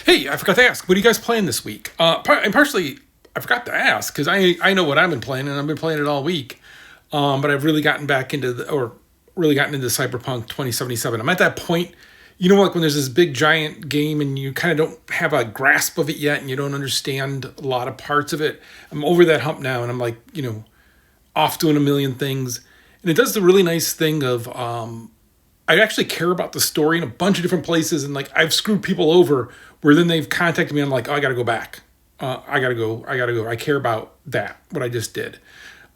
Hey, I forgot to ask. What are you guys playing this week? And partially, I forgot to ask because I know what I've been playing and I've been playing it all week. But I've really gotten back into really gotten into Cyberpunk 2077. I'm at that point, like when there's this big giant game and you kind of don't have a grasp of it yet and you don't understand a lot of parts of it. I'm over that hump now and I'm like, off doing a million things. And it does the really nice thing of I actually care about the story in a bunch of different places, and like I've screwed people over where then they've contacted me. And I'm like, oh, I got to go back. I gotta go. I care about that. What I just did.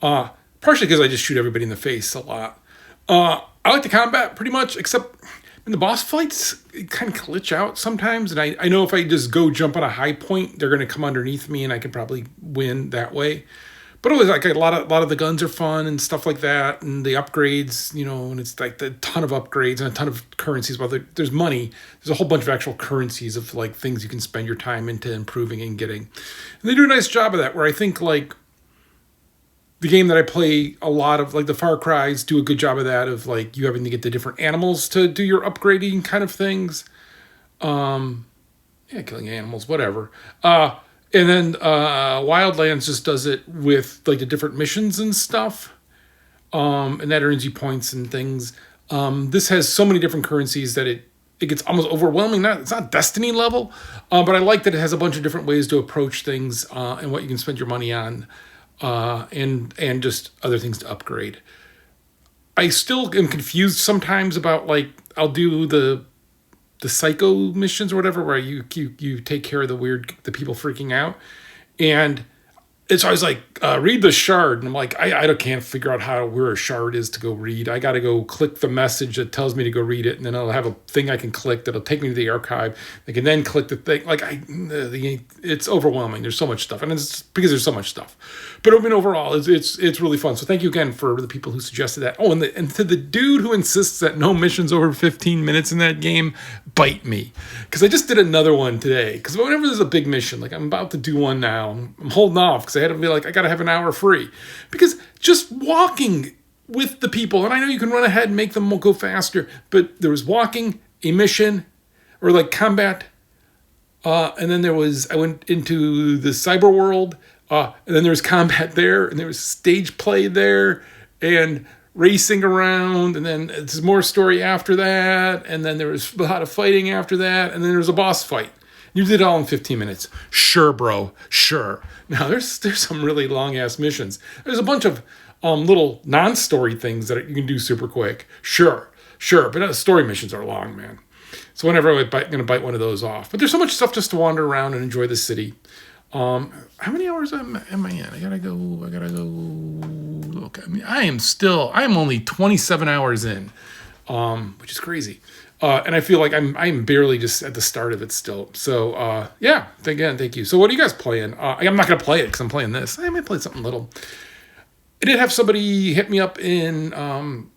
Partially because I just shoot everybody in the face a lot. I like the combat pretty much, except in the boss fights, it kind of glitch out sometimes. And I know if I just go jump on a high point, they're going to come underneath me, and I can probably win that way. But it was like a lot of the guns are fun and stuff like that, and the upgrades, and it's like a ton of upgrades and a ton of currencies. Well, there's money. There's a whole bunch of actual currencies of like things you can spend your time into improving and getting, and they do a nice job of that. Where I think like the game that I play a lot of, like the Far Cries, do a good job of that. Of like you having to get the different animals to do your upgrading kind of things. Killing animals, whatever. And then Wildlands just does it with like the different missions and stuff. And that earns you points and things. This has so many different currencies that it gets almost overwhelming. It's not Destiny level, but I like that it has a bunch of different ways to approach things and what you can spend your money on, and just other things to upgrade. I still am confused sometimes about like I'll do the psycho missions or whatever, where you take care of the people freaking out, and it's always like read the shard, and I'm like I can't figure out where a shard is to go read. I got to go click the message that tells me to go read it, and then I'll have a thing I can click that'll take me to the archive. I can then click the thing. Like it's overwhelming. There's so much stuff, and it's because there's so much stuff. But I mean, overall, it's really fun. So thank you again for the people who suggested that. Oh, and to the dude who insists that no missions over 15 minutes in that game, bite me, because I just did another one today. Because whenever there's a big mission, like I'm about to do one now, I'm holding off because I had to be like I gotta have an hour free, because just walking with the people, and I know you can run ahead and make them go faster, but there was walking, a mission, or like combat, and then I went into the cyber world. And then there was combat there, and there was stage play there, and racing around, and then there's more story after that, and then there was a lot of fighting after that, and then there was a boss fight. You did it all in 15 minutes. Sure, bro. Sure. Now, there's some really long-ass missions. There's a bunch of little non-story things that you can do super quick. Sure. But story missions are long, man. So whenever I'm going to bite one of those off. But there's so much stuff just to wander around and enjoy the city. How many hours am I in? I gotta go look. I mean, I'm only 27 hours in, which is crazy. And I feel like I'm barely just at the start of it still. So, yeah, again, thank you. So what are you guys playing? I'm not gonna play it because I'm playing this. I might play something little. I did have somebody hit me up in,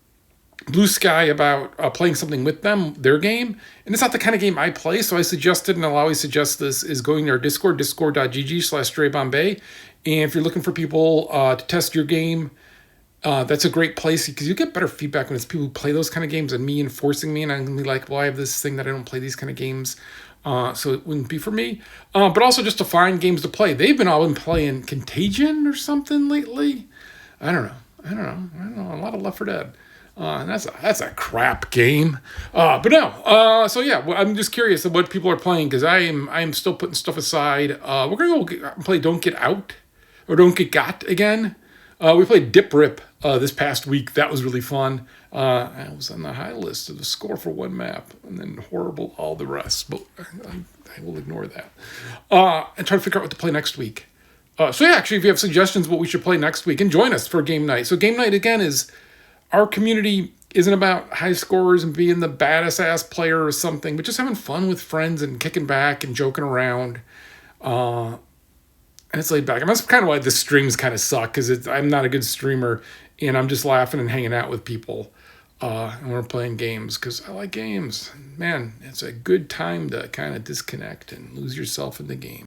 Blue Sky about playing something with them, their game. And it's not the kind of game I play, so I suggested, and I'll always suggest this, is going to our Discord, discord.gg/StrayBombay. And if you're looking for people to test your game, that's a great place, because you get better feedback when it's people who play those kind of games than me enforcing me. And I'm going to be like, well, I have this thing that I don't play these kind of games, so it wouldn't be for me. But also just to find games to play. They've all been playing Contagion or something lately. I don't know. A lot of Left 4 Dead. That's a crap game. But no. So yeah, I'm just curious of what people are playing, because I am still putting stuff aside. We're gonna go play Don't Get Out, or Don't Get Got again. We played Dip Rip this past week. That was really fun. I was on the high list of the score for one map, and then horrible all the rest. But I will ignore that and try to figure out what to play next week. So yeah, actually, if you have suggestions what we should play next week, and join us for game night. So game night again is. Our community isn't about high scores and being the baddest ass player or something, but just having fun with friends and kicking back and joking around. And it's laid back. And that's kind of why the streams kind of suck, because I'm not a good streamer, and I'm just laughing and hanging out with people. And we're playing games because I like games. Man, it's a good time to kind of disconnect and lose yourself in the game.